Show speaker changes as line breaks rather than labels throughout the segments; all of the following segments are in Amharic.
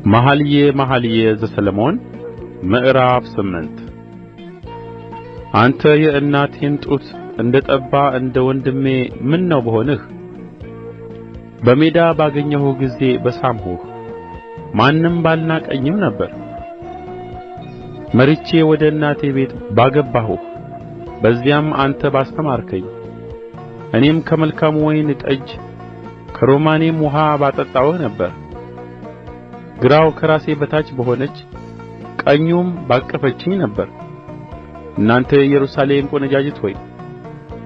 መኃልየ ዘሰሎሞን ምዕራፍ 8 አንተ የእናቴን ጡት እንደ ጠባ እንደ ወንድሜ ምነው በሆንህ! በሜዳ ባገኘሁህ ጊዜ በሳምሁህ፣ ማንም ባልናቀኝም ነበር። መርቼ ወደ እናቴ ቤት ባገባሁህ፣ በዚያም አንተ ባስተማርከኝ፣ እኔም ከመልካሙ ወይን ጠጅ ከሮማኔም ውኃ ባጠጣሁህ ነበር። ግራው ከራሴ በታች በሆነች ቀኙም ባቀፈችኝ ነበር። እናንተ የኢየሩሳሌም ቈነጃጅት ሆይ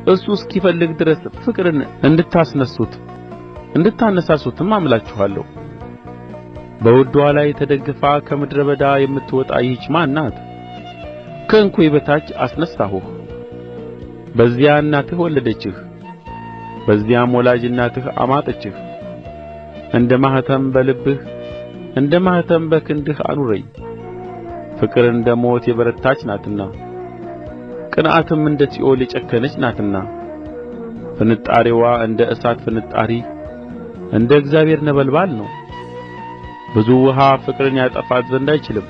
እርሱ እስኪፈልግ ድረስ ፍቅርን እንድታነሳሱትም አምላችኋለሁ። በውድዋ ላይ ተደግፋ ከምድረ በዳ የምትወጣ ይህች ማን ናት? ከእንኮይ በታች አስነሣሁህ፣ በዚያ እናትህ ወለደችህ፣ በዚያም ወላጅ እናትህ አማጠችህ። እንደ ማኅተም በልብህ እንደ ማኅተም በክንድህ አኑረኝ። ፍቅር እንደ ሞት የበረታች ናትና፣ ቅንዓትም እንደ ሲኦል የጨከነች ናትና። ፍንጣሪዋ እንደ እሳት ፍንጣሪ እንደ እግዚአብሔር ነበልባል ነው። ብዙ ውኃ ፍቅርን ያጠፋት ዘንድ አይችልም፣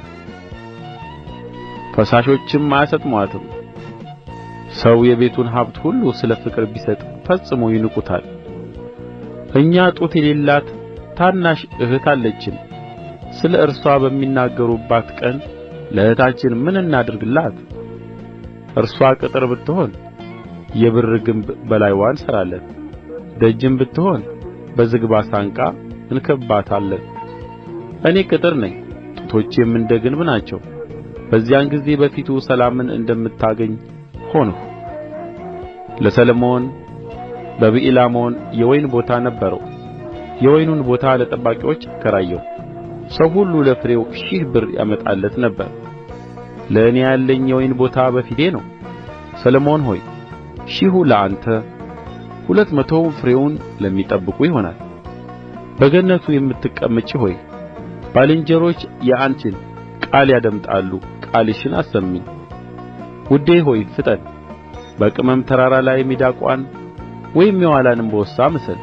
ፈሳሾችም አያሰጥሙአትም። ሰው የቤቱን ሀብት ሁሉ ስለ ፍቅር ቢሰጥ ፈጽሞ ይንቁታል። እኛ ጡት የሌላት ታናሽ እህት አለችን። ስለ እርሷ በሚናገሩባት ቀን ለእህታችን ምን እናድርግላት? እርሷ ቅጥር ብትሆን የብር ግንብ በላይዋ እንሠራለን፣ ደጅም ብትሆን በዝግባ ሳንቃ እንከብባታለን። እኔ ቅጥር ነኝ፣ ጡቶቼም እንደ ግንብ ናቸው። በዚያን ጊዜ በፊቱ ሰላምን እንደምታገኝ ሆንሁ። ለሰሎሞን በብኤላሞን የወይን ቦታ ነበረው። የወይኑን ቦታ ለጠባቂዎች አከራየው። ሰው ሁሉ ለፍሬው 1000 ብር ያመጣለት ነበር። ለእኔ ያለኝ የወይን ቦታ በፊቴ ነው። ሰሎሞን ሆይ 1000 ለአንተ፣ 200 ፍሬውን ለሚጠብቁ ይሆናል። በገነቱ የምትቀመጪ ሆይ ባልንጀሮች የአንቺን ቃል ያደምጣሉ። ቃልሽን አሰሚኝ። ውዴ ሆይ ፍጠን። በቅመም ተራራ ላይ ሚዳቋን ወይም የዋላን እምቦሳ ምሰል።